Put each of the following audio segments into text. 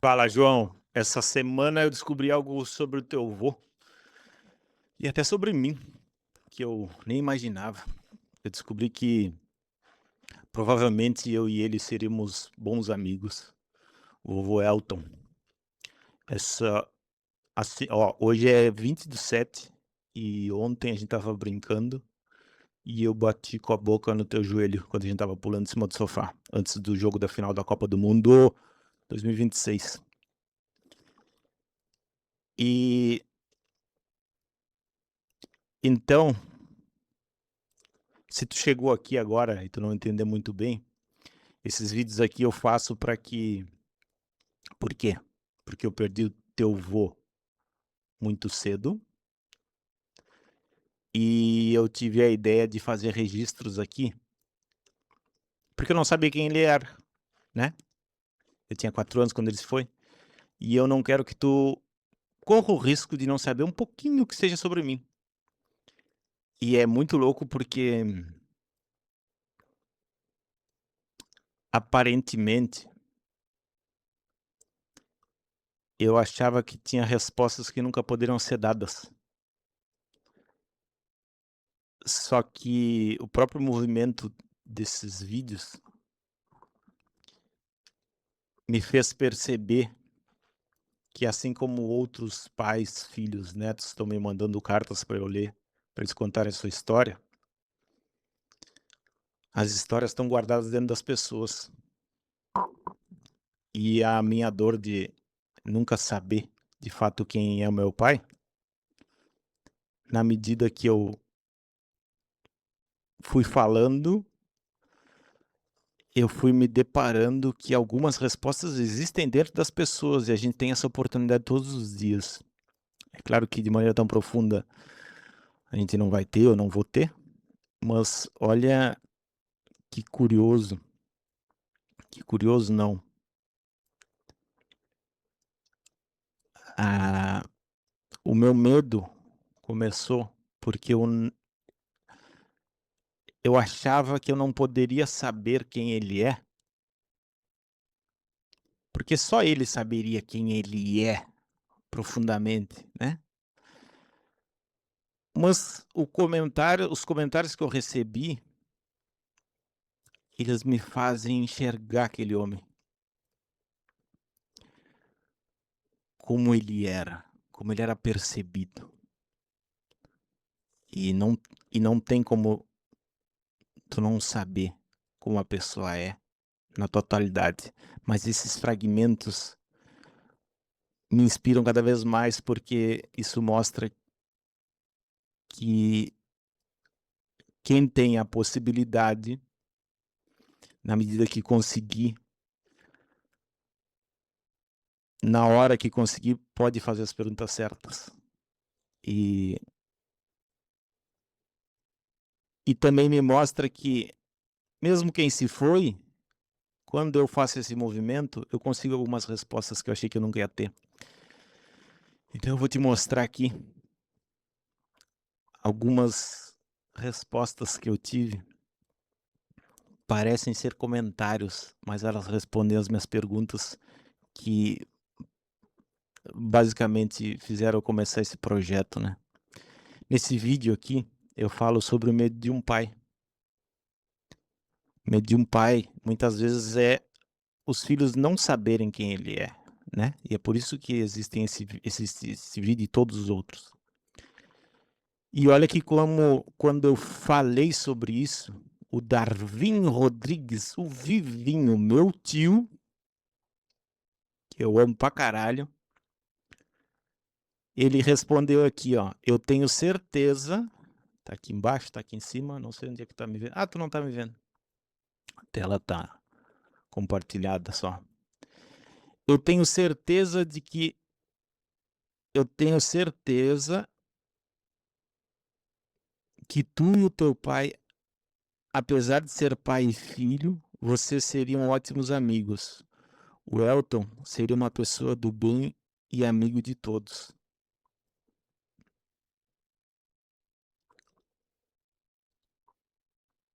Fala, João. Essa semana eu descobri algo sobre o teu vô e até sobre mim, que eu nem imaginava. Eu descobri que provavelmente eu e ele seríamos bons amigos. O vovô Elton. Essa, assim, ó, hoje é 20/7 e ontem a gente tava brincando e eu bati com a boca no teu joelho quando a gente tava pulando em cima do sofá, antes do jogo da final da Copa do Mundo 2026. E então, se tu chegou aqui agora e tu não entender muito bem, esses vídeos aqui eu faço para que por quê? Porque eu perdi o teu vô muito cedo, e eu tive a ideia de fazer registros aqui, porque eu não sabia quem ele era, né. Eu tinha 4 anos quando ele se foi, e eu não quero que tu corra o risco de não saber um pouquinho que seja sobre mim. E é muito louco porque, aparentemente, eu achava que tinha respostas que nunca poderiam ser dadas. Só que o próprio movimento desses vídeos me fez perceber que, assim como outros pais, filhos, netos estão me mandando cartas para eu ler, para eles contarem a sua história, as histórias estão guardadas dentro das pessoas. E a minha dor de nunca saber de fato quem é o meu pai, na medida que eu fui falando, eu fui me deparando que algumas respostas existem dentro das pessoas e a gente tem essa oportunidade todos os dias. É claro que de maneira tão profunda a gente não vai ter, eu não vou ter, mas olha que curioso não, ah, o meu medo começou porque eu achava que eu não poderia saber quem ele é, porque só ele saberia quem ele é profundamente, né. Mas os comentários que eu recebi, eles me fazem enxergar aquele homem, como ele era percebido. E não tem como tu não saber como a pessoa é na totalidade, mas esses fragmentos me inspiram cada vez mais, porque isso mostra que quem tem a possibilidade, na medida que conseguir, na hora que conseguir, pode fazer as perguntas certas. E também me mostra que, mesmo quem se foi, quando eu faço esse movimento, eu consigo algumas respostas que eu achei que eu nunca ia ter. Então eu vou te mostrar aqui algumas respostas que eu tive. Parecem ser comentários, mas elas respondem às minhas perguntas que basicamente fizeram eu começar esse projeto, né. Nesse vídeo aqui, eu falo sobre o medo de um pai. O medo de um pai, muitas vezes, é os filhos não saberem quem ele é, né, e é por isso que existem esse vídeo e todos os outros. E olha que como quando eu falei sobre isso, o Darwin Rodrigues, o Vivinho, meu tio, que eu amo pra caralho, ele respondeu aqui, ó: "Eu tenho certeza", tá aqui embaixo, tá aqui em cima, não sei onde é que tá me vendo. Ah, tu não tá me vendo. A tela tá compartilhada só. "Eu tenho certeza de que eu tenho certeza que tu e o teu pai, apesar de ser pai e filho, vocês seriam ótimos amigos. O Elton seria uma pessoa do bem e amigo de todos."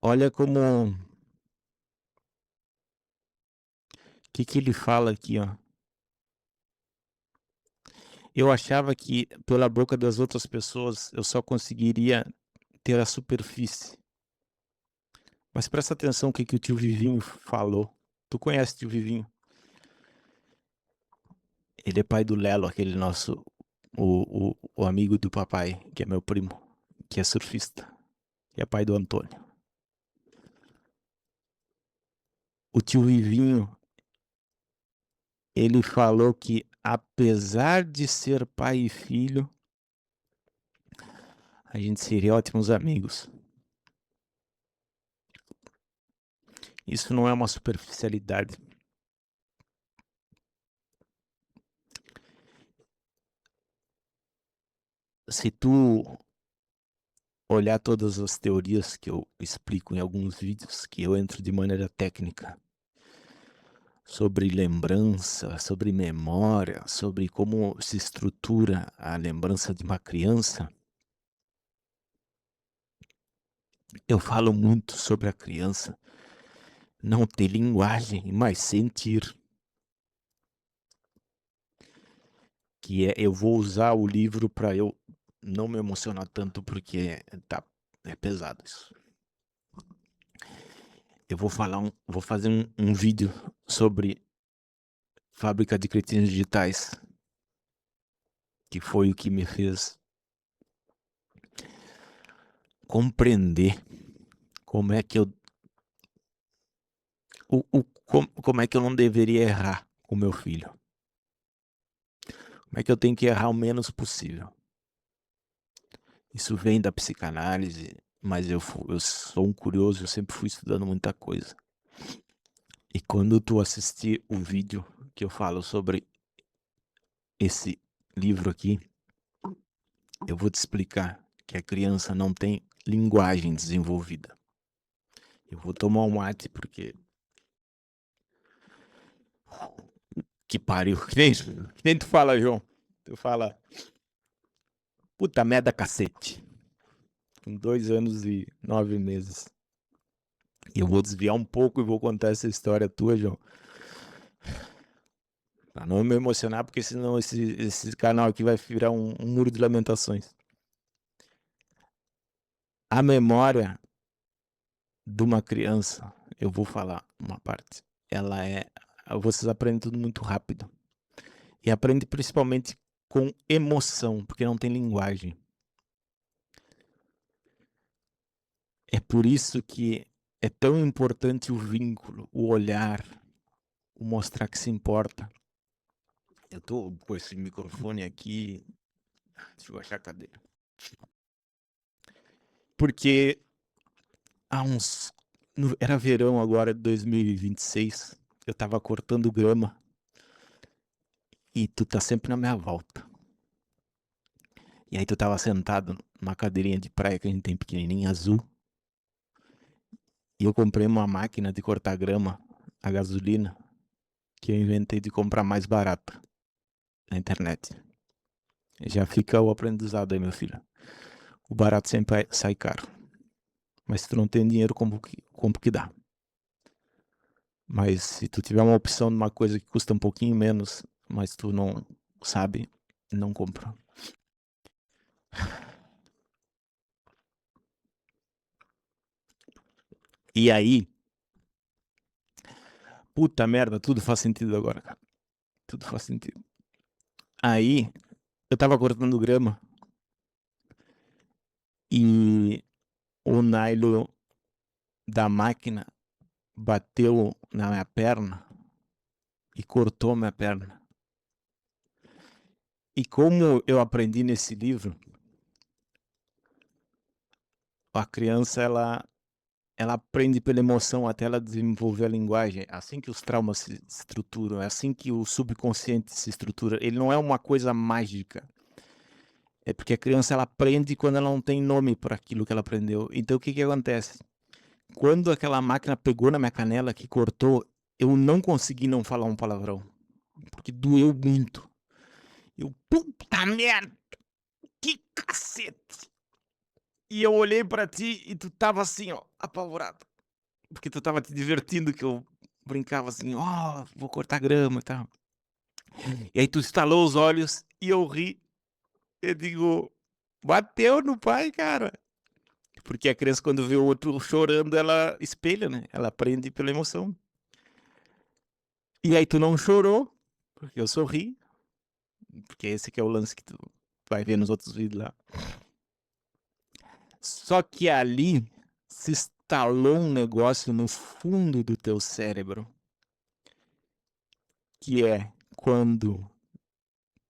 Olha como que ele fala aqui, ó. Eu achava que pela boca das outras pessoas eu só conseguiria ter a superfície. Mas presta atenção o que que o tio Vivinho falou. Tu conhece o tio Vivinho? Ele é pai do Lelo, aquele nosso o amigo do papai, que é meu primo, que é surfista, que é pai do Antônio. O tio Vivinho, ele falou que apesar de ser pai e filho, a gente seria ótimos amigos. Isso não é uma superficialidade. Se tu olhar todas as teorias que eu explico em alguns vídeos, que eu entro de maneira técnica, sobre lembrança, sobre memória, sobre como se estrutura a lembrança de uma criança, eu falo muito sobre a criança não ter linguagem, mas sentir. Que é, eu vou usar o livro para eu não me emocionar tanto, porque é pesado isso. Eu vou fazer um vídeo sobre fábrica de cretinos digitais, que foi o que me fez compreender como é que eu como é que eu não deveria errar com meu filho. Como é que eu tenho que errar o menos possível. Isso vem da psicanálise, mas eu sou um curioso, eu sempre fui estudando muita coisa. E quando tu assistir o vídeo que eu falo sobre esse livro aqui, eu vou te explicar que a criança não tem linguagem desenvolvida. Eu vou tomar um mate porque... Que pariu. Que nem tu fala, João. Tu fala... Puta merda, cacete. Com 2 anos e 9 meses. E eu vou desviar um pouco e vou contar essa história tua, João. Pra não me emocionar, porque senão esse canal aqui vai virar um muro de lamentações. A memória de uma criança, eu vou falar uma parte, ela é... Vocês aprendem tudo muito rápido. E aprendem principalmente com emoção, porque não tem linguagem. É por isso que é tão importante o vínculo, o olhar, o mostrar que se importa. Eu tô com esse microfone aqui... Deixa eu achar a cadeira. Porque há uns... Era verão agora de 2026. Eu tava cortando grama. E tu tá sempre na minha volta. E aí tu tava sentado numa cadeirinha de praia que a gente tem pequenininha, azul. E eu comprei uma máquina de cortar grama a gasolina, que eu inventei de comprar mais barata na internet. Já fica o aprendizado aí, meu filho. O barato sempre sai caro. Mas se tu não tem dinheiro, como que dá? Mas se tu tiver uma opção de uma coisa que custa um pouquinho menos, mas tu não sabe, não compra. E aí, puta merda, tudo faz sentido agora, cara. Tudo faz sentido. Aí, eu tava cortando grama e o nylon da máquina bateu na minha perna e cortou minha perna. E como eu aprendi nesse livro, a criança ela aprende pela emoção até ela desenvolver a linguagem. É assim que os traumas se estruturam, é assim que o subconsciente se estrutura. Ele não é uma coisa mágica. É porque a criança ela aprende quando ela não tem nome para aquilo que ela aprendeu. Então o que que acontece? Quando aquela máquina pegou na minha canela que cortou, eu não consegui não falar um palavrão. Porque doeu muito. Eu, puta merda, que cacete. E eu olhei pra ti e tu tava assim, ó, apavorado. Porque tu tava te divertindo, que eu brincava assim, ó, vou cortar grama e tal. E aí tu estalou os olhos e eu ri. Eu digo: "Bateu no pai, cara". Porque a criança quando vê o outro chorando, ela espelha, né, ela aprende pela emoção. E aí tu não chorou, porque eu sorri, porque esse que é o lance que tu vai ver nos outros vídeos lá. Só que ali se instalou um negócio no fundo do teu cérebro, que é quando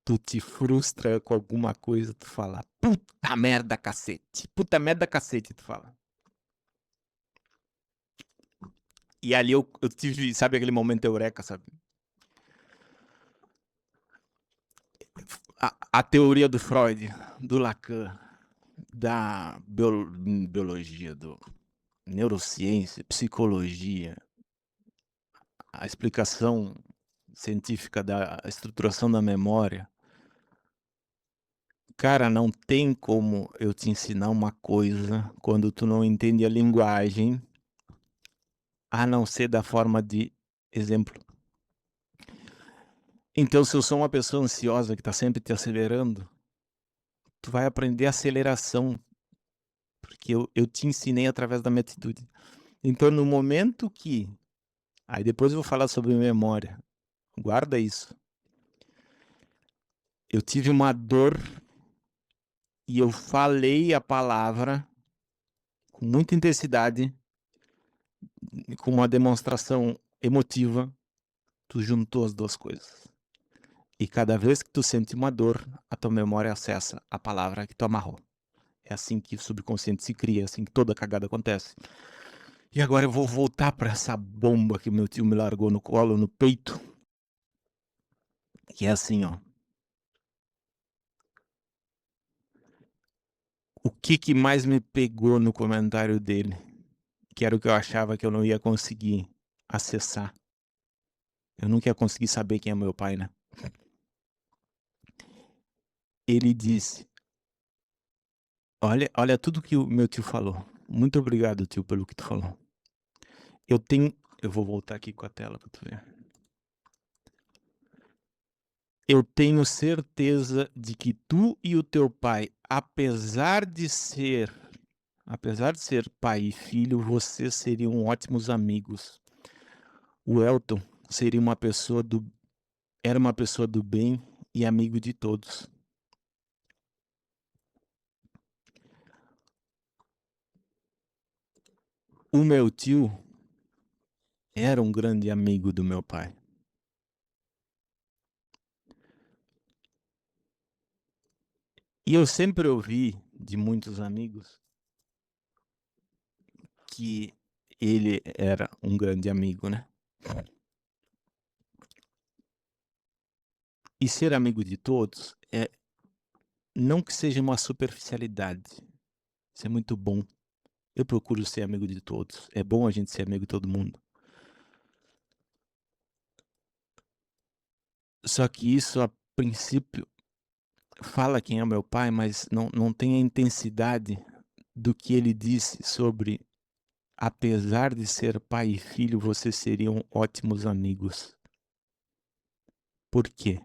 tu te frustra com alguma coisa, tu fala: "Puta merda, cacete, puta merda, cacete", tu fala. E ali eu tive, sabe aquele momento eureka, sabe? A teoria do Freud, do Lacan, da biologia, do neurociência, psicologia, a explicação científica da estruturação da memória. Cara, não tem como eu te ensinar uma coisa quando tu não entende a linguagem, a não ser da forma de exemplo. Então, se eu sou uma pessoa ansiosa que tá sempre te acelerando, tu vai aprender aceleração, porque eu te ensinei através da minha atitude. Então, no momento que aí depois eu vou falar sobre memória, guarda isso. Eu tive uma dor e eu falei a palavra com muita intensidade, com uma demonstração emotiva, tu juntou as 2 coisas. E cada vez que tu sente uma dor, a tua memória acessa a palavra que tu amarrou. É assim que o subconsciente se cria, é assim que toda cagada acontece. E agora eu vou voltar para essa bomba que meu tio me largou no colo, no peito, que é assim, ó. O que mais me pegou no comentário dele, que era o que eu achava que eu não ia conseguir acessar. Eu nunca ia conseguir saber quem é meu pai, né. Ele disse: "Olha tudo que o meu tio falou. Muito obrigado, tio, pelo que tu falou. Eu tenho", eu vou voltar aqui com a tela pra tu ver. "Eu tenho certeza de que tu e o teu pai, apesar de ser pai e filho, vocês seriam ótimos amigos. O Elton seria uma pessoa do era uma pessoa do bem e amigo de todos. O meu tio era um grande amigo do meu pai. E eu sempre ouvi de muitos amigos que ele era um grande amigo, né. E ser amigo de todos é não que seja uma superficialidade, isso é muito bom. Eu procuro ser amigo de todos, é bom a gente ser amigo de todo mundo. Só que isso, a princípio, fala quem é meu pai, mas não tem a intensidade do que ele disse sobre: "Apesar de ser pai e filho, vocês seriam ótimos amigos". Por quê?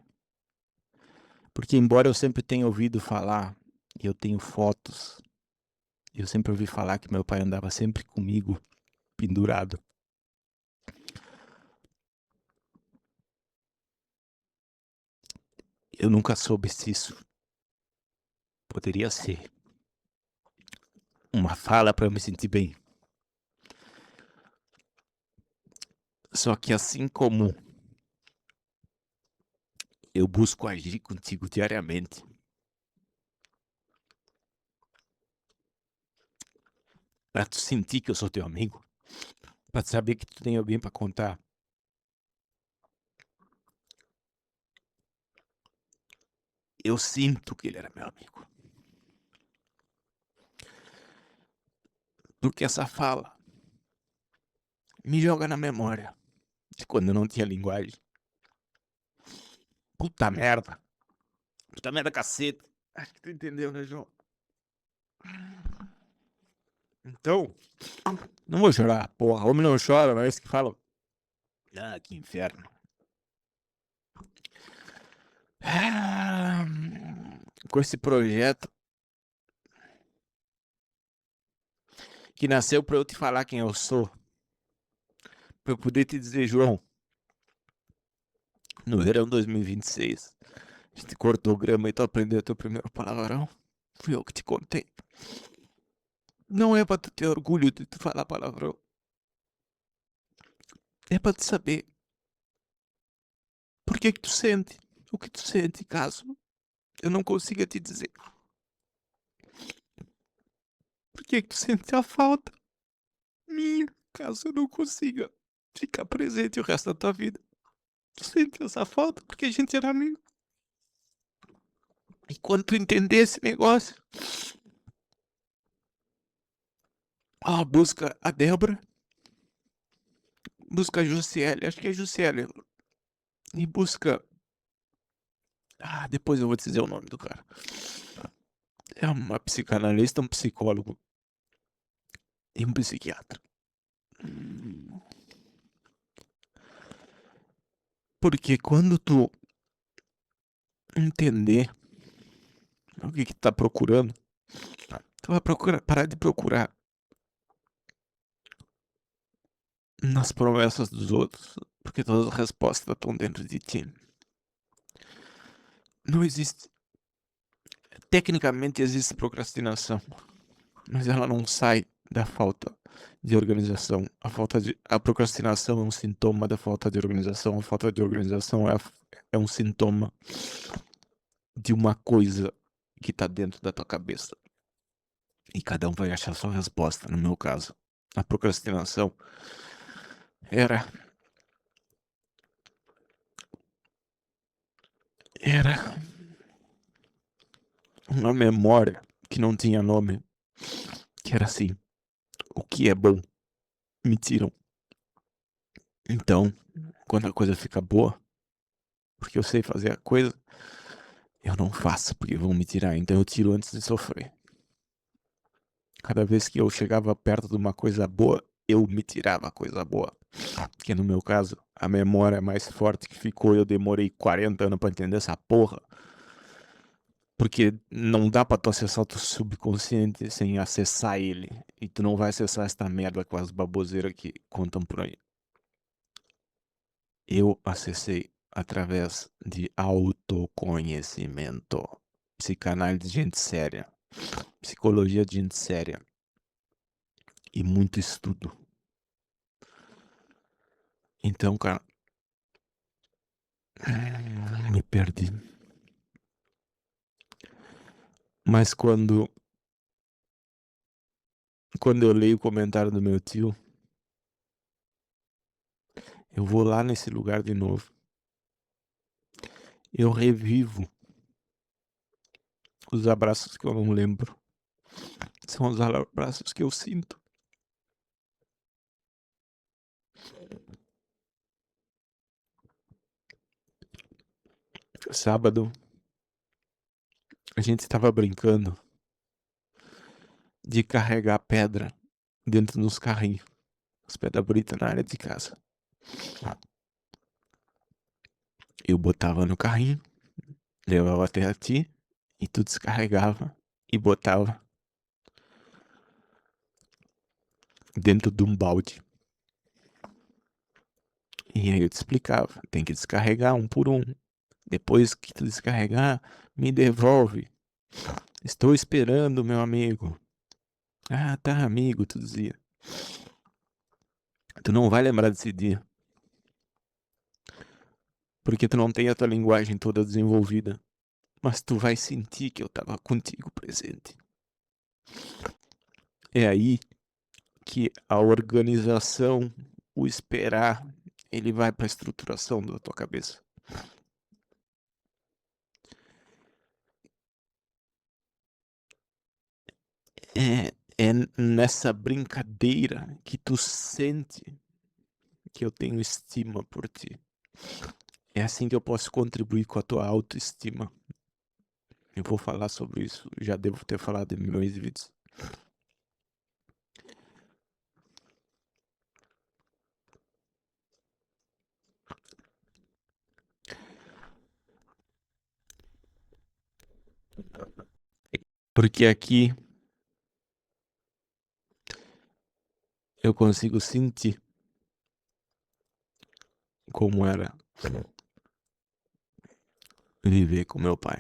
Porque embora eu sempre tenha ouvido falar, e eu tenho fotos, eu sempre ouvi falar que meu pai andava sempre comigo, pendurado. Eu nunca soube se isso poderia ser uma fala para eu me sentir bem. Só que assim como eu busco agir contigo diariamente, pra tu sentir que eu sou teu amigo, pra tu saber que tu tem alguém pra contar, eu sinto que ele era meu amigo. Porque essa fala me joga na memória de quando eu não tinha linguagem. Puta merda. Puta merda, cacete. Acho que tu entendeu, né, João? Então, não vou chorar, porra. Homem não chora, não é isso que falam? Ah, que inferno. Ah, com esse projeto que nasceu para eu te falar quem eu sou, para eu poder te dizer, João, no verão 2026, a gente cortou grama e tu aprendeu teu primeiro palavrão. Fui eu que te contei. Não é pra tu ter orgulho de tu falar palavrão. É pra tu saber por que tu sente o que tu sente, caso eu não consiga te dizer. Por que tu sente a falta minha, caso eu não consiga ficar presente o resto da tua vida. Tu sente essa falta porque a gente era amigo. E quando tu entender esse negócio, busca a Débora, busca a Jussiele, acho que é Jussiele, e busca... depois eu vou te dizer o nome do cara. É uma psicanalista, um psicólogo e um psiquiatra. Porque quando tu entender o que tu tá procurando, tu vai parar de procurar nas promessas dos outros, porque todas as respostas estão dentro de ti. Não existe. Tecnicamente existe procrastinação, mas ela não sai da falta de organização. A procrastinação é um sintoma da falta de organização. A falta de organização é um sintoma de uma coisa que tá dentro da tua cabeça. E cada um vai achar sua resposta. No meu caso, a procrastinação era uma memória que não tinha nome, que era assim: o que é bom me tiram. Então, quando a coisa fica boa, porque eu sei fazer a coisa, eu não faço porque vão me tirar. Então eu tiro antes de sofrer. Cada vez que eu chegava perto de uma coisa boa, eu me tirava a coisa boa. Que no meu caso, a memória mais forte que ficou, eu demorei 40 anos pra entender essa porra. Porque não dá pra tu acessar o teu subconsciente sem acessar ele. E tu não vai acessar esta merda com as baboseiras que contam por aí. Eu acessei através de autoconhecimento. Psicanálise de gente séria. Psicologia de gente séria. E muito estudo. Então, cara, me perdi. Mas quando eu leio o comentário do meu tio, eu vou lá nesse lugar de novo. Eu revivo os abraços que eu não lembro. São os abraços que eu sinto. Sábado, a gente estava brincando de carregar pedra dentro dos carrinhos. As pedras bonitas na área de casa. Eu botava no carrinho, levava até ti, e tu descarregava e botava dentro de um balde. E aí eu te explicava, tem que descarregar um por um. Depois que tu descarregar, me devolve. Estou esperando, meu amigo. Ah, tá, amigo, tu dizia. Tu não vai lembrar desse dia. Porque tu não tem a tua linguagem toda desenvolvida. Mas tu vai sentir que eu tava contigo presente. É aí que a organização, o esperar, ele vai pra estruturação da tua cabeça. É nessa brincadeira que tu sente que eu tenho estima por ti. É assim que eu posso contribuir com a tua autoestima. Eu vou falar sobre isso, já devo ter falado em milhões de vídeos. Porque aqui eu consigo sentir como era viver com meu pai.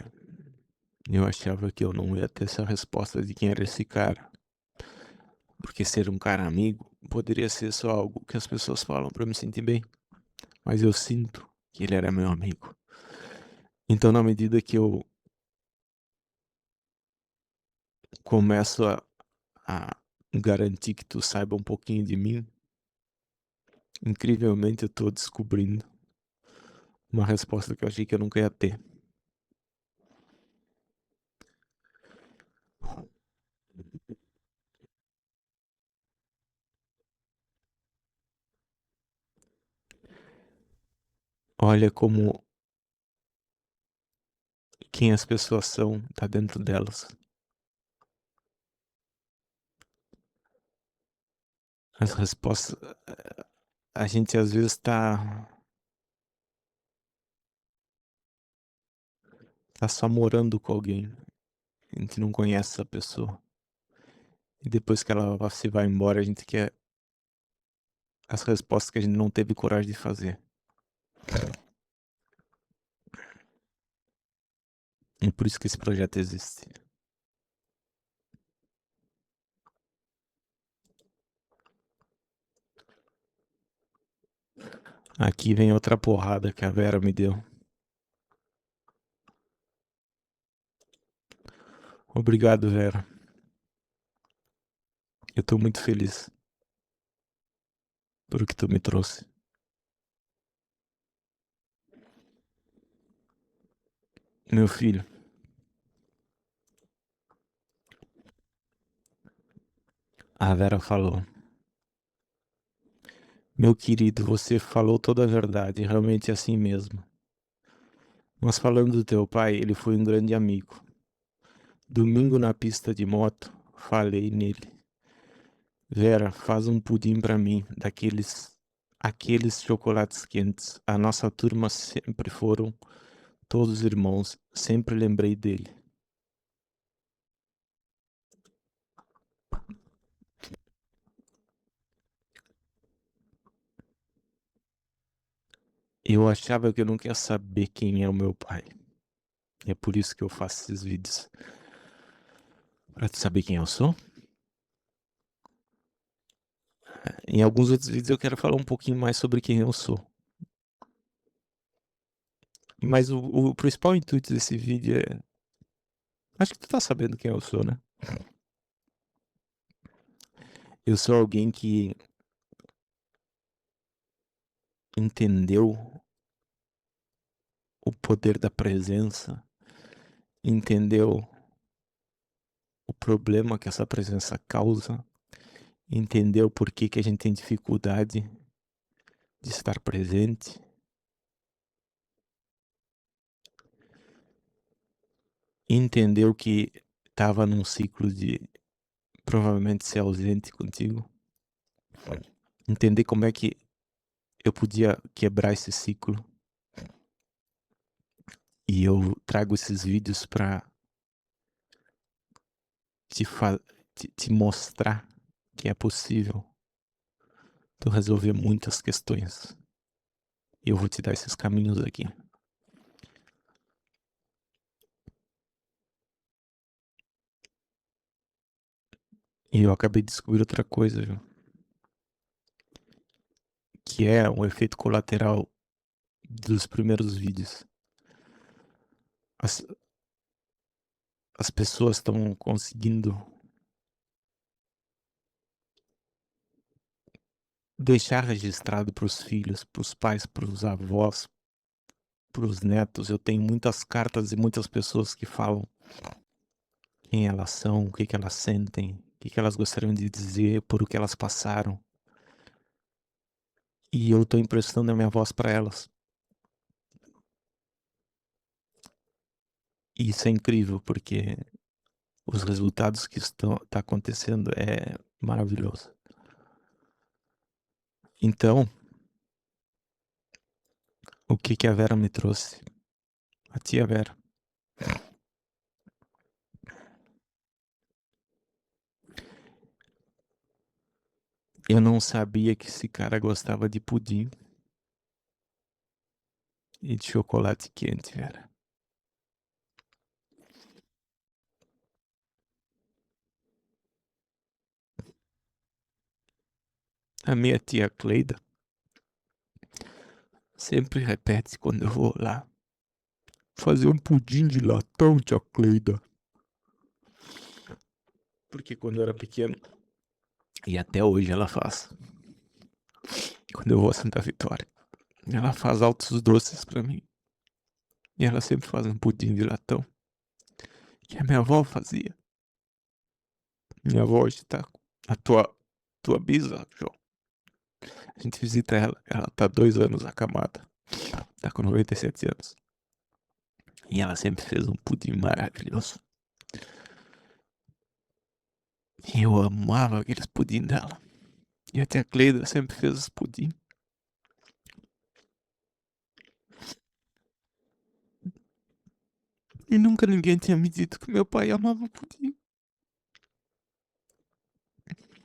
Eu achava que eu não ia ter essa resposta de quem era esse cara. Porque ser um cara amigo poderia ser só algo que as pessoas falam pra eu me sentir bem. Mas eu sinto que ele era meu amigo. Então, na medida que eu começo a garantir que tu saiba um pouquinho de mim, incrivelmente eu tô descobrindo uma resposta que eu achei que eu nunca ia ter. Olha como quem as pessoas são tá dentro delas. As respostas. A gente às vezes tá só morando com alguém. A gente não conhece essa pessoa. E depois que ela se vai embora, a gente quer as respostas que a gente não teve coragem de fazer. E por isso que esse projeto existe. Aqui vem outra porrada que a Vera me deu. Obrigado, Vera. Eu tô muito feliz por o que tu me trouxe. Meu filho, a Vera falou: meu querido, você falou toda a verdade, realmente é assim mesmo. Mas falando do teu pai, ele foi um grande amigo. Domingo na pista de moto, falei nele. Vera, faz um pudim pra mim, aqueles chocolates quentes. A nossa turma sempre foram todos irmãos, sempre lembrei dele. Eu achava que eu não queria saber quem é o meu pai. É por isso que eu faço esses vídeos. Pra tu saber quem eu sou? Em alguns outros vídeos eu quero falar um pouquinho mais sobre quem eu sou. Mas o principal intuito desse vídeo é... Acho que tu tá sabendo quem eu sou, né? Eu sou alguém que entendeu o poder da presença, entendeu o problema que essa presença causa, entendeu por que a gente tem dificuldade de estar presente, entendeu que estava num ciclo de provavelmente ser ausente contigo, entender como é que eu podia quebrar esse ciclo. E eu trago esses vídeos para te mostrar que é possível tu resolver muitas questões. E eu vou te dar esses caminhos aqui. E eu acabei de descobrir outra coisa, viu? Que é um efeito colateral dos primeiros vídeos. As pessoas estão conseguindo deixar registrado para os filhos, para os pais, para os avós, para os netos. Eu tenho muitas cartas e muitas pessoas que falam quem elas são, o que que elas sentem, o que que elas gostariam de dizer, por o que elas passaram. E eu tô emprestando a minha voz para elas. E isso é incrível, porque os resultados que tá acontecendo é maravilhoso. Então, o que que a Vera me trouxe? A tia Vera. Eu não sabia que esse cara gostava de pudim e de chocolate quente, velho. A minha tia Cleida sempre repete quando eu vou lá. Fazer um pudim de latão, tia Cleida. Porque quando eu era pequeno, e até hoje ela faz, quando eu vou a Santa Vitória, ela faz altos doces pra mim. E ela sempre faz um pudim de latão, que a minha avó fazia. Minha avó hoje tá, a tua bisa, João. A gente visita ela tá 2 anos acamada, tá com 97 anos. E ela sempre fez um pudim maravilhoso. E eu amava aqueles pudim dela. E a tia Cleida sempre fez os pudim. E nunca ninguém tinha me dito que meu pai amava pudim.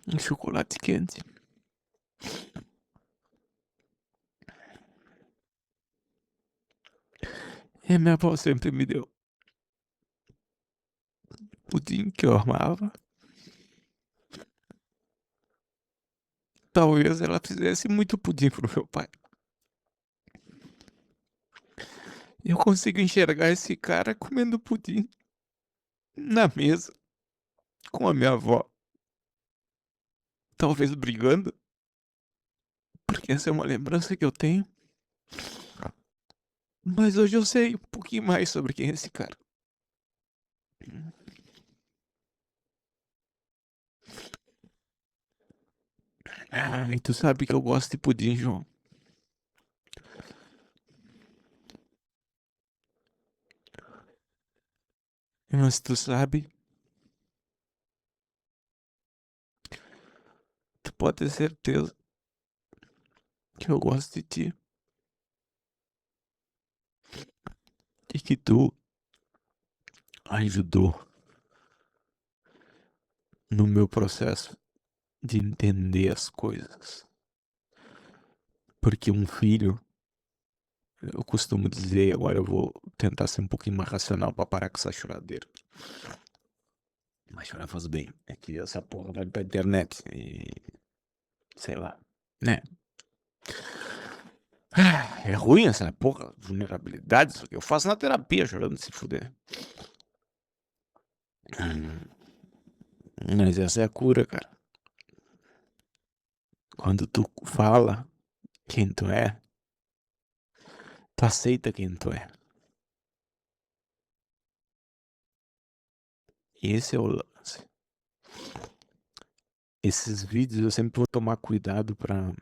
Um chocolate quente. E minha avó sempre me deu pudim que eu amava. Talvez ela fizesse muito pudim pro meu pai. Eu consigo enxergar esse cara comendo pudim na mesa com a minha avó. Talvez brigando, porque essa é uma lembrança que eu tenho. Mas hoje eu sei um pouquinho mais sobre quem é esse cara. Ah, e tu sabe que eu gosto de pudim, João. Mas tu sabe, tu pode ter certeza que eu gosto de ti. E que tu ajudou no meu processo de entender as coisas. Porque um filho, eu costumo dizer, agora eu vou tentar ser um pouquinho mais racional pra parar com essa choradeira. Mas chorar faz bem. É que essa porra vai pra internet e. Sei lá. Né? É ruim essa porra, vulnerabilidade, isso que eu faço na terapia, chorando se fuder. Mas essa é a cura, cara. Quando tu fala quem tu é, tu aceita quem tu é. Esse é o lance. Esses vídeos eu sempre vou tomar cuidado pra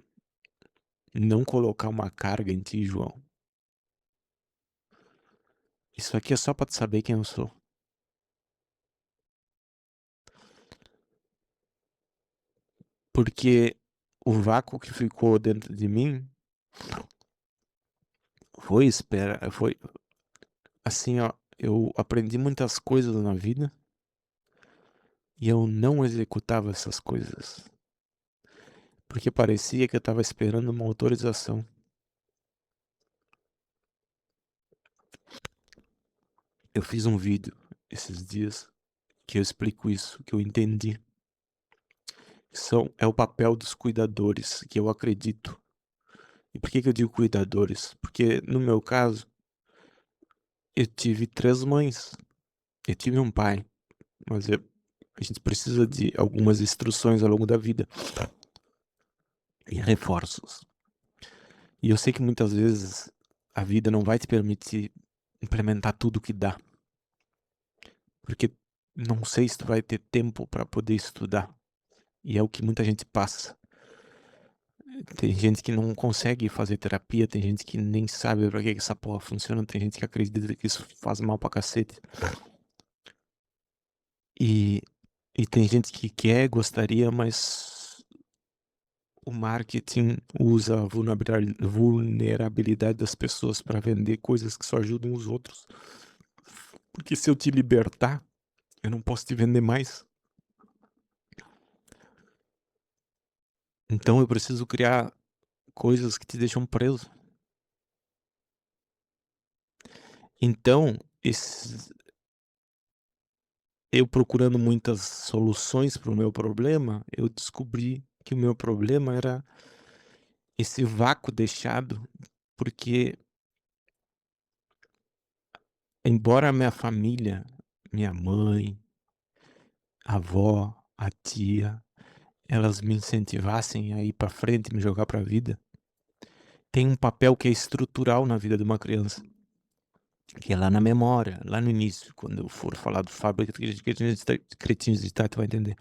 não colocar uma carga em ti, João. Isso aqui é só pra tu saber quem eu sou. Porque o vácuo que ficou dentro de mim foi assim, ó, eu aprendi muitas coisas na vida e eu não executava essas coisas, porque parecia que eu tava esperando uma autorização. Eu fiz um vídeo esses dias que eu explico isso, que eu entendi. É o papel dos cuidadores, que eu acredito. E por que que eu digo cuidadores? Porque no meu caso, eu tive 3 mães. Eu tive um pai, mas a gente precisa de algumas instruções ao longo da vida e reforços. E eu sei que muitas vezes a vida não vai te permitir implementar tudo que dá, porque não sei se tu vai ter tempo para poder estudar. E é o que muita gente passa. Tem gente que não consegue fazer terapia, tem gente que nem sabe pra que essa porra funciona, tem gente que acredita que isso faz mal pra cacete. E, e tem gente que quer, gostaria, mas o marketing usa a vulnerabilidade das pessoas para vender coisas que só ajudam os outros. Porque se eu te libertar, eu não posso te vender mais. Então eu preciso criar coisas que te deixam preso. Então, esses eu procurando muitas soluções para o meu problema, eu descobri que o meu problema era esse vácuo deixado, porque embora a minha família, minha mãe, a avó, a tia, elas me incentivassem a ir para frente, me jogar para a vida, tem um papel que é estrutural na vida de uma criança, que é lá na memória, lá no início, quando eu for falar do Fábrica de Cretinos de Tati, vai entender.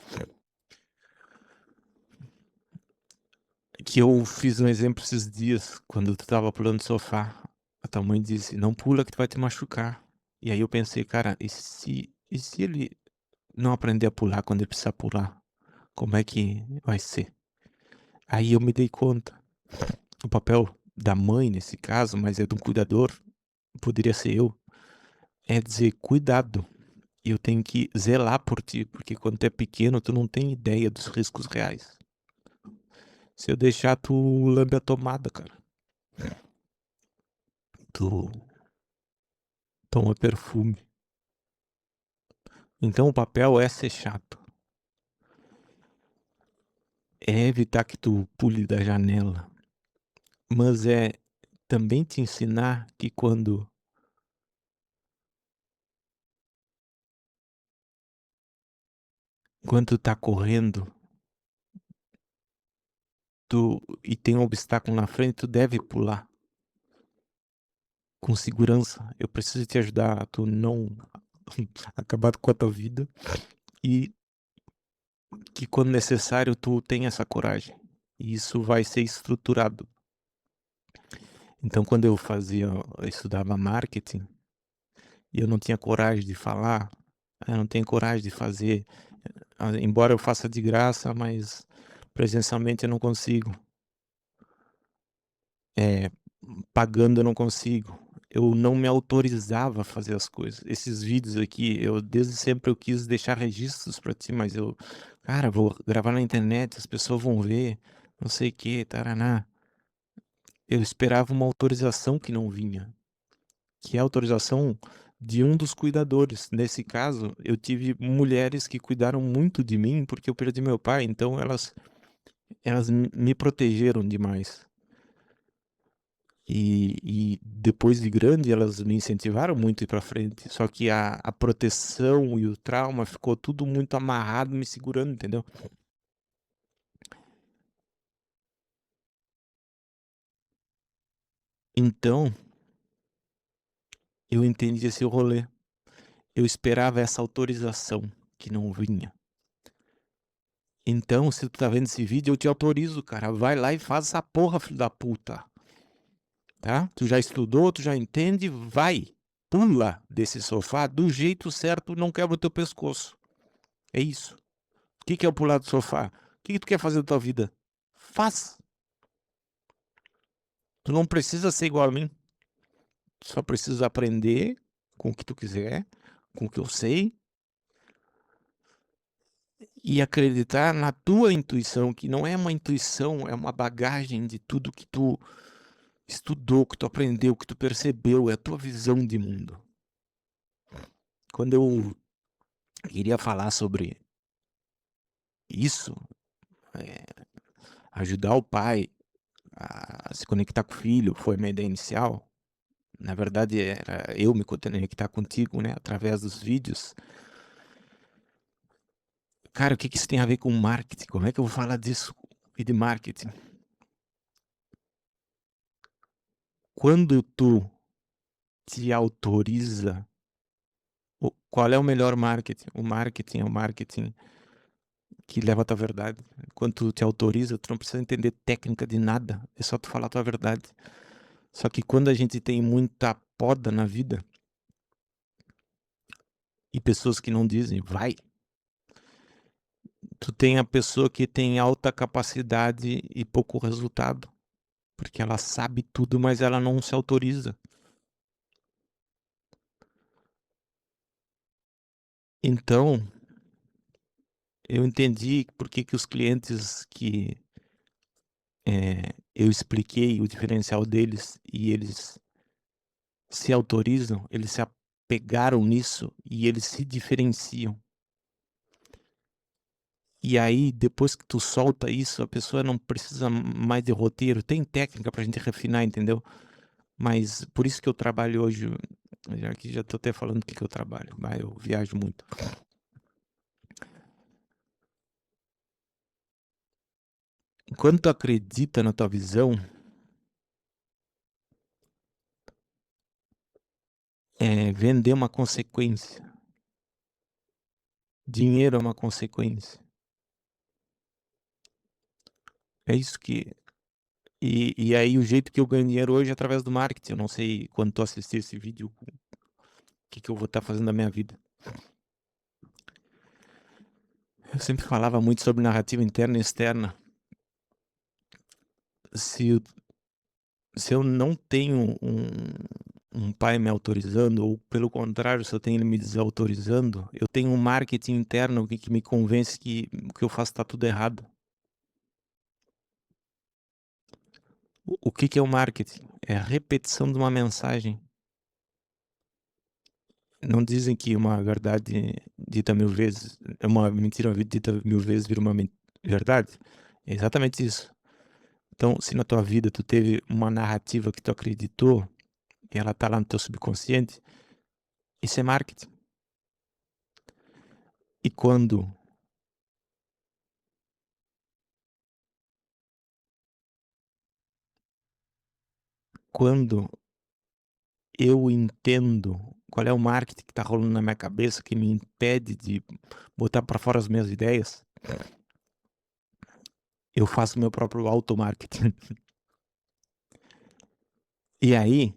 Que eu fiz um exemplo esses dias, quando tu estava pulando no sofá, a tua mãe disse: "Não pula que tu vai te machucar". E aí eu pensei: "Cara, e se ele não aprender a pular quando ele precisar pular, como é que vai ser?". Aí eu me dei conta, o papel da mãe nesse caso, mas é de um cuidador, poderia ser eu, é dizer: "Cuidado, eu tenho que zelar por ti, porque quando tu é pequeno tu não tem ideia dos riscos reais. Se eu deixar tu lambe a tomada, cara, tu toma perfume". Então o papel é ser chato, é evitar que tu pule da janela, mas é também te ensinar que quando tu tá correndo, e tem um obstáculo na frente, tu deve pular com segurança. Eu preciso te ajudar a tu não acabar com a tua vida e que quando necessário tu tenha essa coragem. E isso vai ser estruturado. Então quando eu estudava marketing, e eu não tinha coragem de falar, eu não tenho coragem de fazer, embora eu faça de graça, mas presencialmente eu não consigo. Eh, Pagando eu não consigo. Eu não me autorizava a fazer as coisas. Esses vídeos aqui, eu desde sempre eu quis deixar registros pra ti, mas eu: "Cara, vou gravar na internet, as pessoas vão ver, não sei o que taraná". Eu esperava uma autorização que não vinha, que é a autorização de um dos cuidadores. Nesse caso, eu tive mulheres que cuidaram muito de mim, porque eu perdi meu pai, então elas me protegeram demais. E depois de grande, elas me incentivaram muito a ir pra frente, só que a proteção e o trauma ficou tudo muito amarrado, me segurando, entendeu. Então, eu entendi esse rolê. Eu esperava essa autorização, que não vinha. Então, se tu tá vendo esse vídeo, eu te autorizo, cara, vai lá e faz essa porra, filho da puta, tá. Tu já estudou, tu já entende, vai, pula desse sofá do jeito certo, não quebra o teu pescoço. É isso. O que que é o pular do sofá? O que que tu quer fazer da tua vida? Faz. Tu não precisa ser igual a mim. Tu só precisa aprender com o que tu quiser, com o que eu sei, e acreditar na tua intuição, que não é uma intuição, é uma bagagem de tudo que tu estudou, que tu aprendeu, que tu percebeu, é a tua visão de mundo. Quando eu queria falar sobre isso, eh, ajudar o pai a se conectar com o filho, foi a minha ideia inicial. Na verdade, era eu me conectar contigo, né, através dos vídeos. Cara, o que que isso tem a ver com marketing? Como é que eu vou falar disso e de marketing? Quando tu te autoriza, qual é o melhor marketing? O marketing é o marketing que leva a tua verdade. Quando tu te autoriza, tu não precisa entender técnica de nada, é só tu falar a tua verdade. Só que quando a gente tem muita poda na vida e pessoas que não dizem: "Vai", tu tem a pessoa que tem alta capacidade e pouco resultado. Porque ela sabe tudo, mas ela não se autoriza. Então, eu entendi por que que os clientes que eu expliquei o diferencial deles e eles se autorizam, eles se apegaram nisso e eles se diferenciam. E aí, depois que tu solta isso, a pessoa não precisa mais de roteiro. Tem técnica pra gente refinar, entendeu? Mas por isso que eu trabalho hoje, já que já tô até falando o que eu trabalho, mas eu viajo muito. Quando tu acredita na tua visão, vender é uma consequência. Dinheiro é uma consequência. É isso que e aí o jeito que eu ganho dinheiro hoje é através do marketing. Eu não sei quando tu assistir esse vídeo, o que eu vou estar fazendo da minha vida. Eu sempre falava muito sobre narrativa interna e externa. Se eu não tenho um pai me autorizando, ou pelo contrário, se eu tenho ele me desautorizando, eu tenho um marketing interno que me convence que o que eu faço está tudo errado. O que é o marketing? É a repetição de uma mensagem. Não dizem que uma verdade dita 1000 vezes é uma mentira dita 1000 vezes vira uma verdade? É exatamente isso. Então, se na tua vida tu teve uma narrativa que tu acreditou, e ela tá lá no teu subconsciente, isso é marketing. E quando eu entendo qual é o marketing que tá rolando na minha cabeça, que me impede de botar para fora as minhas ideias, eu faço meu próprio automarketing. E aí,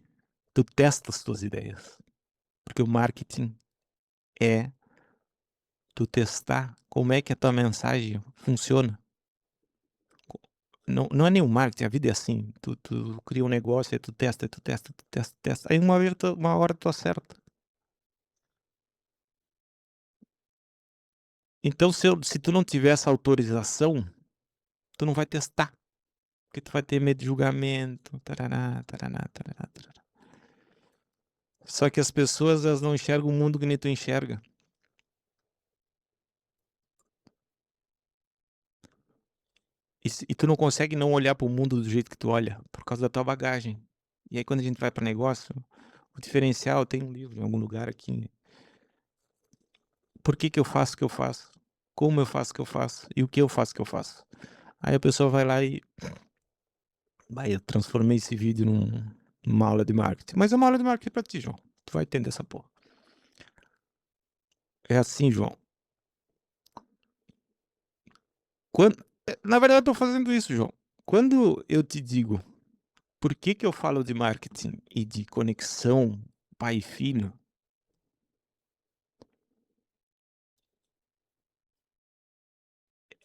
tu testa as tuas ideias. Porque o marketing é tu testar como é que a tua mensagem funciona. Não é nenhum marketing, a vida é assim. Tu cria um negócio, aí tu testa, tu testa, tu testa, testa. Aí uma hora tu acerta. Então, se tu não tiver essa autorização, tu não vai testar. Porque tu vai ter medo de julgamento. Tarará, tarará, tarará, tarará. Só que as pessoas, elas não enxergam o mundo que nem tu enxerga. E tu não consegue não olhar para o mundo do jeito que tu olha, por causa da tua bagagem. E aí quando a gente vai para negócio, o diferencial tem um livro em algum lugar aqui. Por que que eu faço o que eu faço? Como eu faço o que eu faço? E o que eu faço o que eu faço? Aí a pessoa vai lá e eu transformei esse vídeo numa aula de marketing. Mas é uma aula de marketing pra ti, João. Tu vai entender essa porra. É assim, João. Na verdade eu tô fazendo isso, João. Quando eu te digo por que que eu falo de marketing e de conexão pai e filho,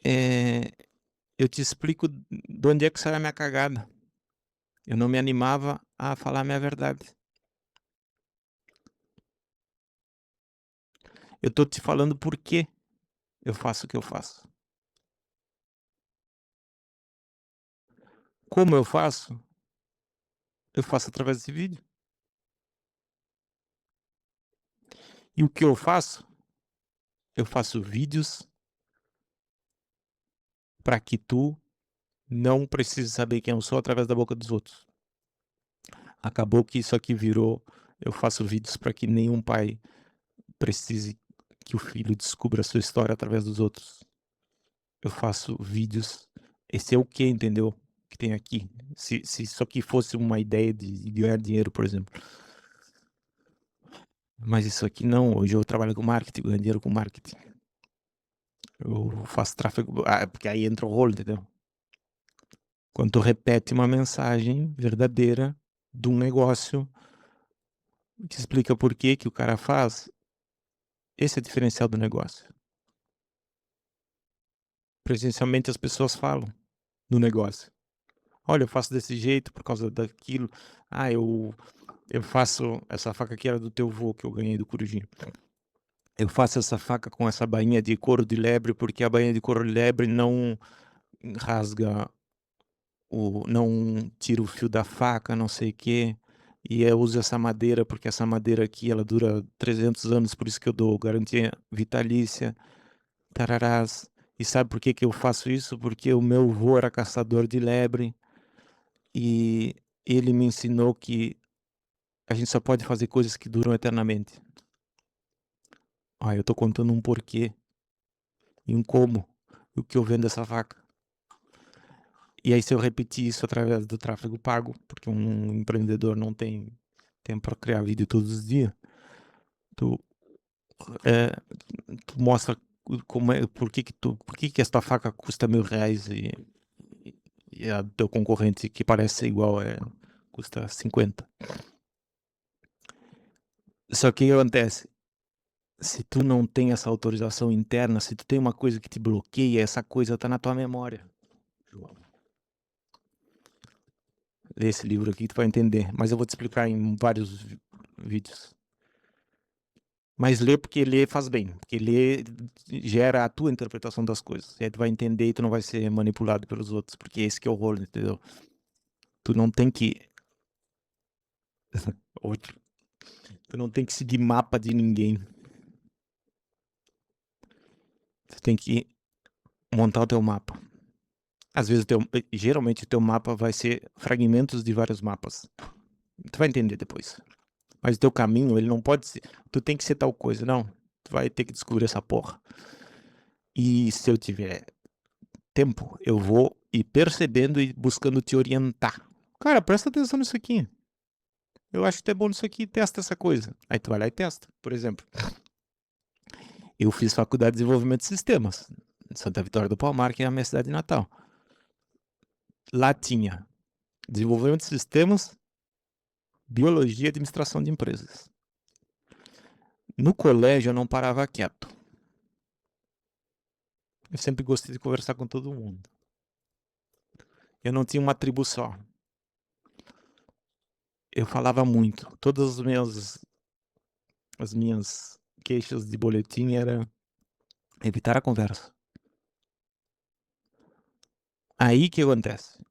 eh, eu te explico de onde é que saiu a minha cagada. Eu não me animava a falar a minha verdade. Eu tô te falando por que eu faço o que eu faço. Como eu faço? Eu faço através desse vídeo. E o que eu faço? Eu faço vídeos para que tu não precise saber quem eu sou através da boca dos outros. Acabou que isso aqui virou, eu faço vídeos para que nenhum pai precise que o filho descubra a sua história através dos outros. Eu faço vídeos, esse é o que, entendeu? Que tem aqui. Se isso aqui fosse uma ideia de ganhar dinheiro, por exemplo. Mas isso aqui não, hoje eu trabalho com marketing, ganho dinheiro com marketing. Eu faço tráfego, porque aí entra o rolo, entendeu? Quando tu repete uma mensagem verdadeira de um negócio, que explica por que o cara faz, esse é o diferencial do negócio. Presencialmente as pessoas falam do negócio. Olha, eu faço desse jeito por causa daquilo. Eu faço essa faca aqui era do teu vô que eu ganhei do Corujinho. Eu faço essa faca com essa bainha de couro de lebre porque a bainha de couro de lebre não rasga não tira o fio da faca, não sei o quê, e eu uso essa madeira, porque essa madeira aqui ela dura 300 anos, por isso que eu dou garantia vitalícia, tararás. E sabe por que que eu faço isso? Porque o meu avô era caçador de lebre, e ele me ensinou que a gente só pode fazer coisas que duram eternamente. Ah, eu tô contando um porquê e um como, e o que eu vendo dessa faca. E aí se eu repetir isso através do tráfego pago, porque um empreendedor não tem tempo para criar vídeo todos os dias, tu, eh, tu mostra como é, por que que esta faca custa R$ 1.000 e a do teu concorrente que parece ser igual custa 50. Só que o que acontece? Se tu não tem essa autorização interna, se tu tem uma coisa que te bloqueia, essa coisa tá na tua memória, João. Lê esse livro aqui, tu vai entender, mas eu vou te explicar em vários vídeos. Mas lê porque ler faz bem, porque ler gera a tua interpretação das coisas. E aí tu vai entender e tu não vai ser manipulado pelos outros, porque esse que é o rolo, entendeu? Tu não tem que outro. Tu não tem que seguir mapa de ninguém. Tu tem que montar o teu mapa. Às vezes geralmente o teu mapa vai ser fragmentos de vários mapas. Tu vai entender depois. Mas o teu caminho, ele não pode ser, tu tem que ser tal coisa, não. Tu vai ter que descobrir essa porra. E se eu tiver tempo, eu vou ir percebendo e buscando te orientar. Cara, presta atenção nisso aqui. Eu acho que tu é bom nisso aqui, testa essa coisa. Aí tu vai lá e testa. Por exemplo, eu fiz faculdade de desenvolvimento de sistemas em Santa Vitória do Palmar, que é a minha cidade natal. Lá tinha desenvolvimento de sistemas, biologia e administração de empresas. No colégio eu não parava quieto. Eu sempre gostei de conversar com todo mundo. Eu não tinha uma tribo só. Eu falava muito. Todas as minhas queixas de boletim era evitar a conversa. Aí que acontece?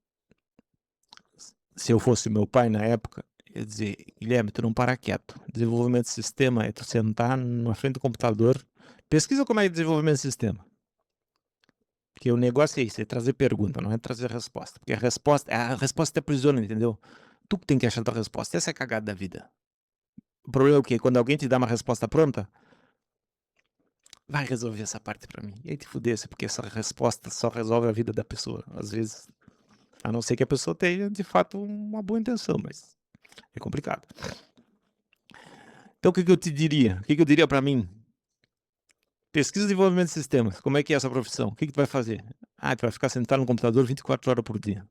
Se eu fosse meu pai na época, eu ia dizer, Guilherme, tu não para quieto. Desenvolvimento de sistema é tu sentar na frente do computador, pesquisa como é desenvolvimento de sistema. Porque o negócio é isso, é trazer pergunta, não é trazer resposta. Porque a resposta te aprisiona, entendeu? Tu que tem que achar a tua resposta. Essa é a cagada da vida. O problema é o quê? Quando alguém te dá uma resposta pronta, vai resolver essa parte pra mim. E aí te fudesse, porque essa resposta só resolve a vida da pessoa. Às vezes, a não ser que a pessoa tenha, de fato, uma boa intenção, mas é complicado. Então, o que eu te diria? O que eu diria pra mim? Pesquisa de desenvolvimento de sistemas. Como é que é essa profissão? O que tu vai fazer? Ah, tu vai ficar sentado no computador 24 horas por dia.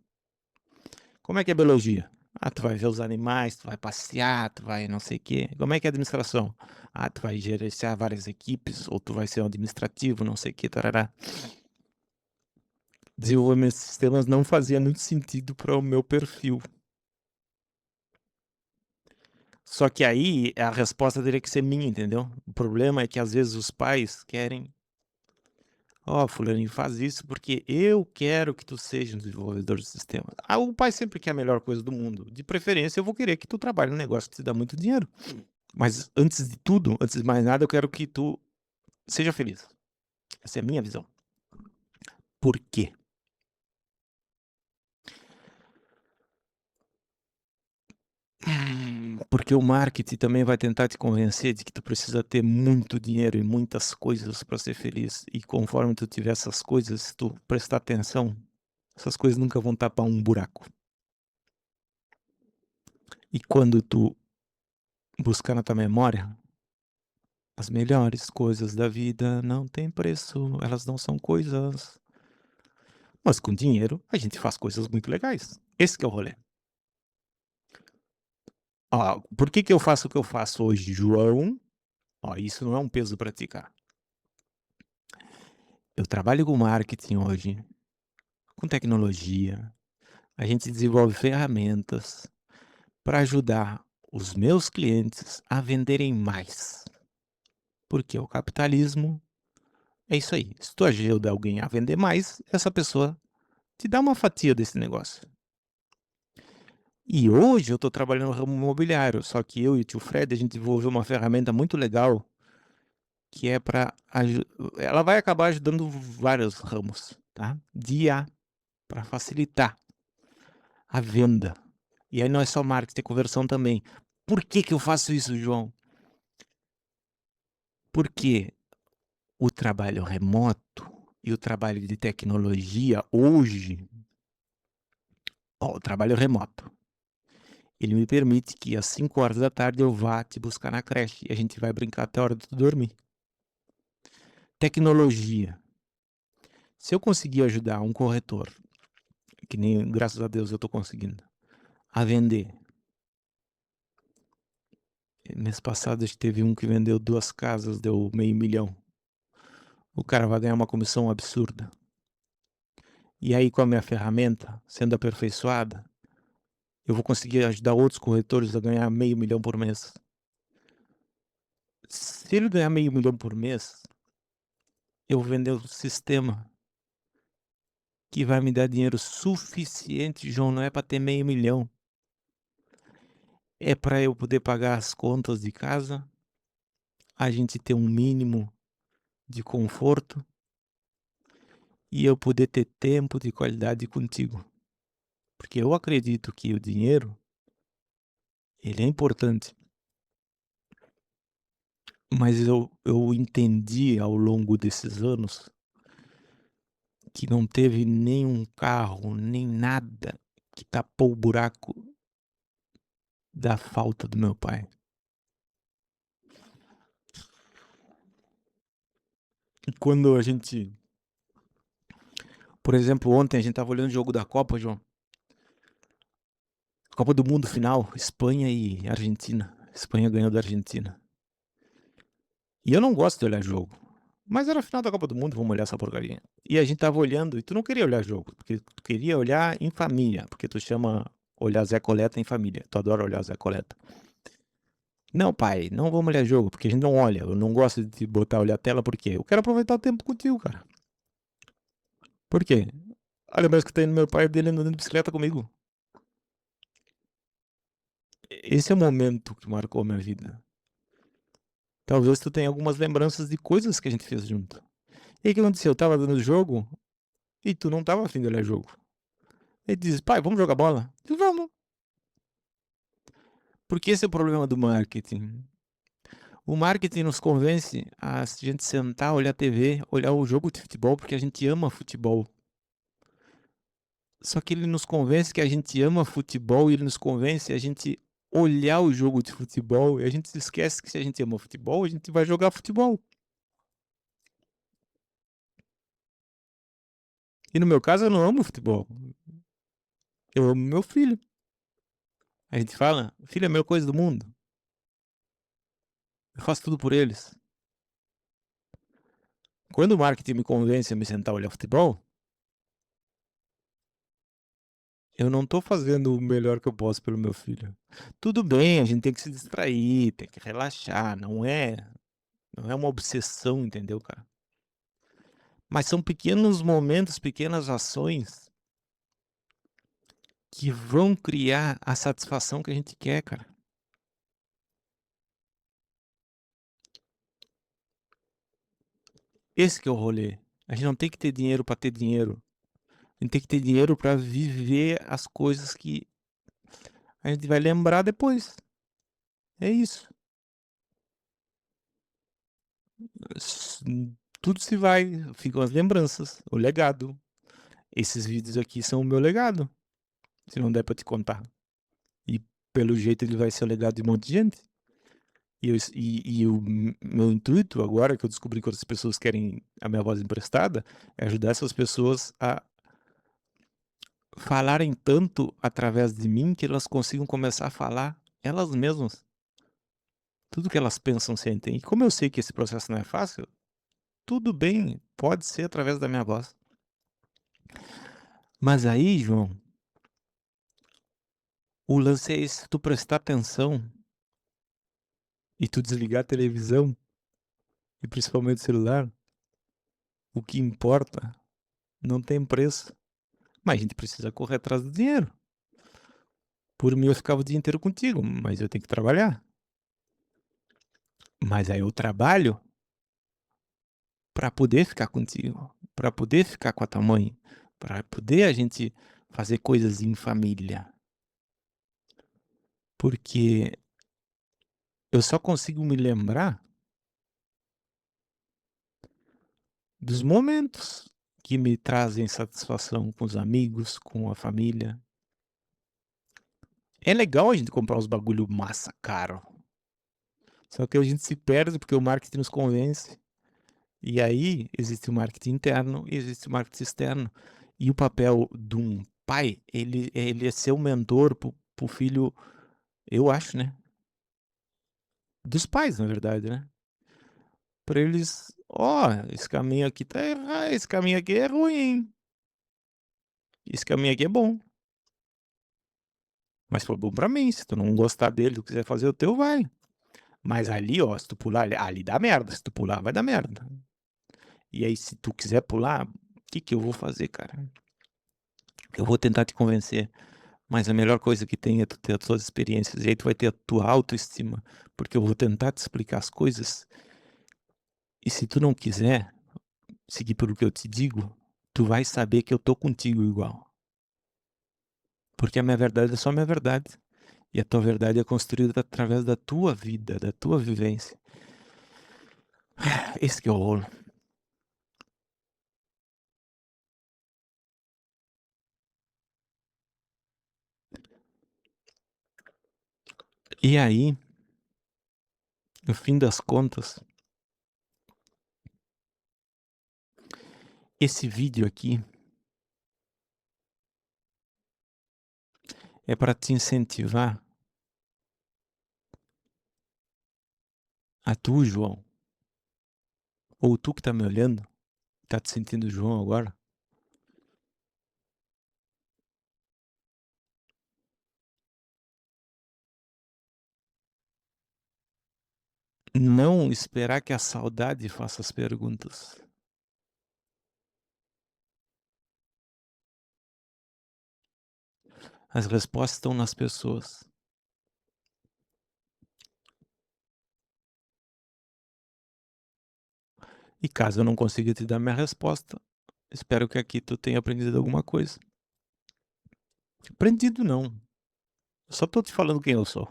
Como é que é biologia? Ah, tu vai ver os animais, tu vai passear, tu vai não sei o quê. Como é que é administração? Ah, tu vai gerenciar várias equipes, ou tu vai ser um administrativo, não sei o quê, tarará. Desenvolvimento de sistemas não fazia muito sentido para o meu perfil. Só que aí a resposta teria que ser minha, entendeu? O problema é que às vezes os pais querem, ó, fulaninho, faz isso porque eu quero que tu seja um desenvolvedor de sistemas. Ah, o pai sempre quer a melhor coisa do mundo. De preferência, eu vou querer que tu trabalhe num negócio que te dá muito dinheiro. Mas antes de tudo, antes de mais nada, eu quero que tu seja feliz. Essa é a minha visão. Por quê? Porque o marketing também vai tentar te convencer de que tu precisa ter muito dinheiro e muitas coisas para ser feliz. E conforme tu tiver essas coisas, se tu prestar atenção, essas coisas nunca vão tapar um buraco. E quando tu buscar na tua memória, as melhores coisas da vida não têm preço, elas não são coisas. Mas com dinheiro, a gente faz coisas muito legais. Esse que é o rolê. Ó, por que eu faço o que eu faço hoje, João? Ó, isso não é um peso pra ti, cara. Eu trabalho com marketing hoje, com tecnologia. A gente desenvolve ferramentas para ajudar os meus clientes a venderem mais. Porque o capitalismo é isso aí. Se tu ajuda alguém a vender mais, essa pessoa te dá uma fatia desse negócio. E hoje eu tô trabalhando no ramo imobiliário, só que eu e o tio Fred, a gente desenvolveu uma ferramenta muito legal, que é para ela vai acabar ajudando vários ramos, tá, de IA, para facilitar a venda. E aí não é só marketing, é conversão também. Por que que eu faço isso, João? Porque o trabalho remoto e o trabalho de tecnologia hoje, ó, o trabalho remoto, ele me permite que às 5 horas da tarde eu vá te buscar na creche e a gente vai brincar até a hora de tu dormir. Tecnologia. Se eu conseguir ajudar um corretor, que nem graças a Deus eu tô conseguindo, a vender. Mês passado a gente teve um que vendeu 2 casas, deu $500.000. O cara vai ganhar uma comissão absurda. E aí com a minha ferramenta sendo aperfeiçoada, eu vou conseguir ajudar outros corretores a ganhar $500.000 por mês. Se ele ganhar $500.000 por mês, eu vou vender o sistema que vai me dar dinheiro suficiente, João, não é para ter $500.000. É para eu poder pagar as contas de casa, a gente ter um mínimo de conforto e eu poder ter tempo de qualidade contigo. Porque eu acredito que o dinheiro, ele é importante, mas eu entendi ao longo desses anos que não teve nenhum carro, nem nada que tapou o buraco da falta do meu pai. E quando a gente, por exemplo, ontem a gente estava olhando o jogo da Copa, João. Copa do Mundo final, Espanha e Argentina. Espanha ganhou da Argentina. E eu não gosto de olhar jogo. Mas era a final da Copa do Mundo, vamos olhar essa porcaria. E a gente tava olhando, e tu não queria olhar jogo, porque tu queria olhar em família, porque tu chama olhar Zé Coleta em família. Tu adora olhar Zé Coleta. Não, pai, não vamos olhar jogo, porque a gente não olha. Eu não gosto de te botar olhar a tela, porque eu quero aproveitar o tempo contigo, cara. Por quê? Olha, mas que tá indo meu pai dele andando de bicicleta comigo. Esse é o momento que marcou a minha vida. Talvez tu tenha algumas lembranças de coisas que a gente fez junto. E aí o que aconteceu? Eu tava dando jogo e tu não tava afim de olhar jogo. Ele diz, pai, vamos jogar bola? Eu, vamos. Porque esse é o problema do marketing. O marketing nos convence a gente sentar, olhar a TV, olhar o jogo de futebol, porque a gente ama futebol. Só que ele nos convence que a gente ama futebol e ele nos convence a gente olhar o jogo de futebol e a gente se esquece que se a gente ama futebol, a gente vai jogar futebol. E no meu caso eu não amo futebol. Eu amo meu filho. A gente fala, filho é a melhor coisa do mundo. Eu faço tudo por eles. Quando o marketing me convence a me sentar a olhar futebol, eu não tô fazendo o melhor que eu posso pelo meu filho. Tudo bem, a gente tem que se distrair, tem que relaxar, não é uma obsessão, entendeu, cara? Mas são pequenos momentos, pequenas ações que vão criar a satisfação que a gente quer, cara. Esse que é o rolê. A gente não tem que ter dinheiro pra ter dinheiro. A gente tem que ter dinheiro pra viver as coisas que a gente vai lembrar depois. É isso. S- Tudo se vai, ficam as lembranças, o legado. Esses vídeos aqui são o meu legado, se não der pra te contar. E pelo jeito ele vai ser o legado de um monte de gente. E o meu intuito agora, que eu descobri que outras pessoas querem a minha voz emprestada, é ajudar essas pessoas a falarem tanto através de mim que elas consigam começar a falar elas mesmas. Tudo que elas pensam, sentem. E como eu sei que esse processo não é fácil, tudo bem, pode ser através da minha voz. Mas aí, João, o lance é esse, tu prestar atenção e tu desligar a televisão e principalmente o celular, o que importa não tem preço. Mas a gente precisa correr atrás do dinheiro. Por mim eu ficava o dia inteiro contigo, mas eu tenho que trabalhar. Mas aí eu trabalho para poder ficar contigo, para poder ficar com a tua mãe, para poder a gente fazer coisas em família. Porque eu só consigo me lembrar dos momentos que me trazem satisfação com os amigos, com a família. É legal a gente comprar uns bagulho massa caro, só que a gente se perde porque o marketing nos convence. E aí existe o marketing interno e existe o marketing externo. E o papel de um pai, ele é ser o mentor pro filho, eu acho, né? Dos pais, na verdade, né? Pra eles, ó, esse caminho aqui tá errado, esse caminho aqui é ruim, esse caminho aqui é bom. Mas foi bom pra mim, se tu não gostar dele, tu quiser fazer o teu, vai. Mas ali, ó, se tu pular, ali dá merda, se tu pular vai dar merda. E aí se tu quiser pular, o que eu vou fazer, cara? Eu vou tentar te convencer, mas a melhor coisa que tem é tu ter as tuas experiências, e aí tu vai ter a tua autoestima, porque eu vou tentar te explicar as coisas, e se tu não quiser seguir pelo que eu te digo, tu vai saber que eu tô contigo igual. Porque a minha verdade é só a minha verdade. E a tua verdade é construída através da tua vida, da tua vivência. Esse que é o rolo. E aí, no fim das contas, esse vídeo aqui é para te incentivar a tu, João, ou tu que tá me olhando, tá te sentindo João agora, não esperar que a saudade faça as perguntas. As respostas estão nas pessoas. E caso eu não consiga te dar minha resposta, espero que aqui tu tenha aprendido alguma coisa. Aprendido não. Eu só tô te falando quem eu sou.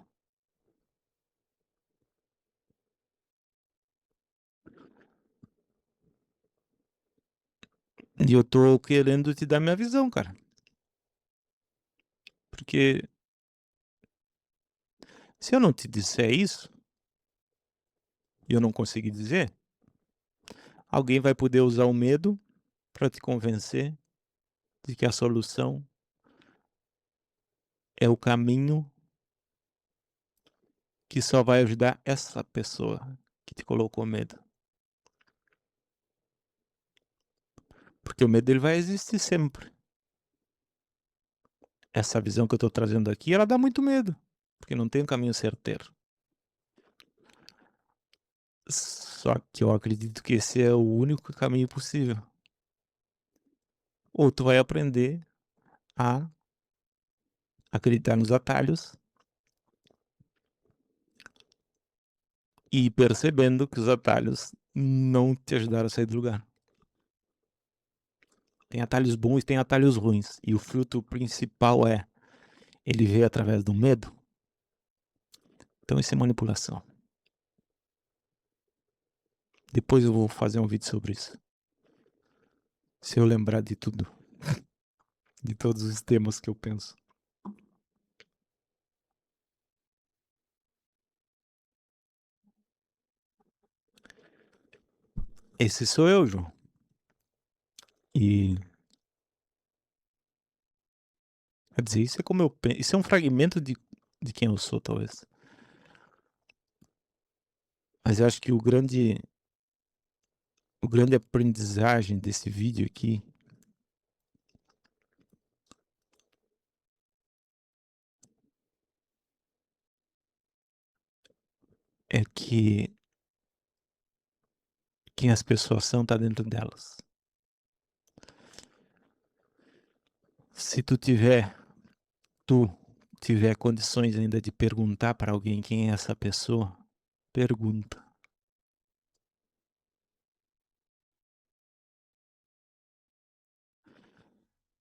E eu tô querendo te dar minha visão, cara. Porque se eu não te disser isso, e eu não conseguir dizer, alguém vai poder usar o medo para te convencer de que a solução é o caminho que só vai ajudar essa pessoa que te colocou medo. Porque o medo ele vai existir sempre. Essa visão que eu tô trazendo aqui, ela dá muito medo, porque não tem um caminho certeiro. Só que eu acredito que esse é o único caminho possível. Ou tu vai aprender a acreditar nos atalhos e ir percebendo que os atalhos não te ajudaram a sair do lugar. Tem atalhos bons e tem atalhos ruins. E o fruto principal é, ele veio através do medo. Então isso é manipulação. Depois eu vou fazer um vídeo sobre isso. Se eu lembrar de tudo. De todos os temas que eu penso. Esse sou eu, João. E quer dizer, isso é como eu penso. Isso é um fragmento de quem eu sou, talvez. Mas eu acho que o grande aprendizagem desse vídeo aqui é que quem as pessoas são tá dentro delas. Se tu tiver, tu tiver condições ainda de perguntar para alguém quem é essa pessoa, pergunta.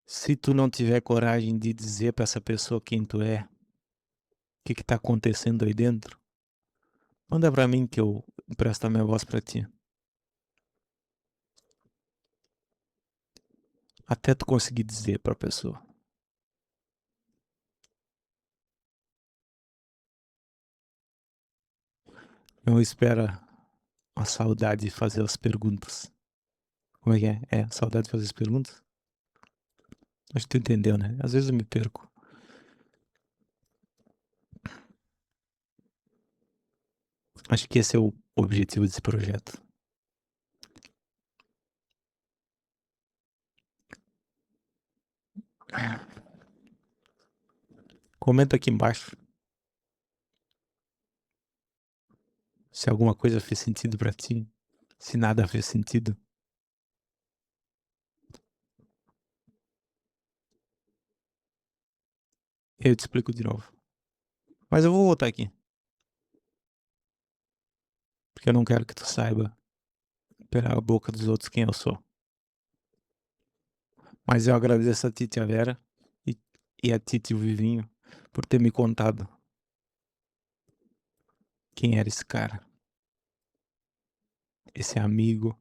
Se tu não tiver coragem de dizer para essa pessoa quem tu é, o que tá acontecendo aí dentro, manda para mim que eu empresto a minha voz para ti. Até tu conseguir dizer para a pessoa. Não espera a saudade de fazer as perguntas. Como é que é? É, saudade de fazer as perguntas? Acho que tu entendeu, né? Às vezes eu me perco. Acho que esse é o objetivo desse projeto. Comenta aqui embaixo se alguma coisa fez sentido pra ti, se nada fez sentido. Eu te explico de novo. Mas eu vou voltar aqui. Porque eu não quero que tu saiba pela boca dos outros quem eu sou. Mas eu agradeço a ti, tia Vera, e a ti, tio Vivinho, por ter me contado quem era esse cara. Esse amigo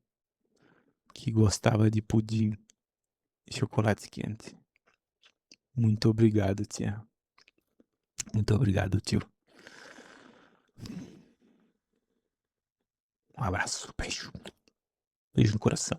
que gostava de pudim e chocolate quente. Muito obrigado, tia. Muito obrigado, tio. Um abraço, beijo. Beijo no coração.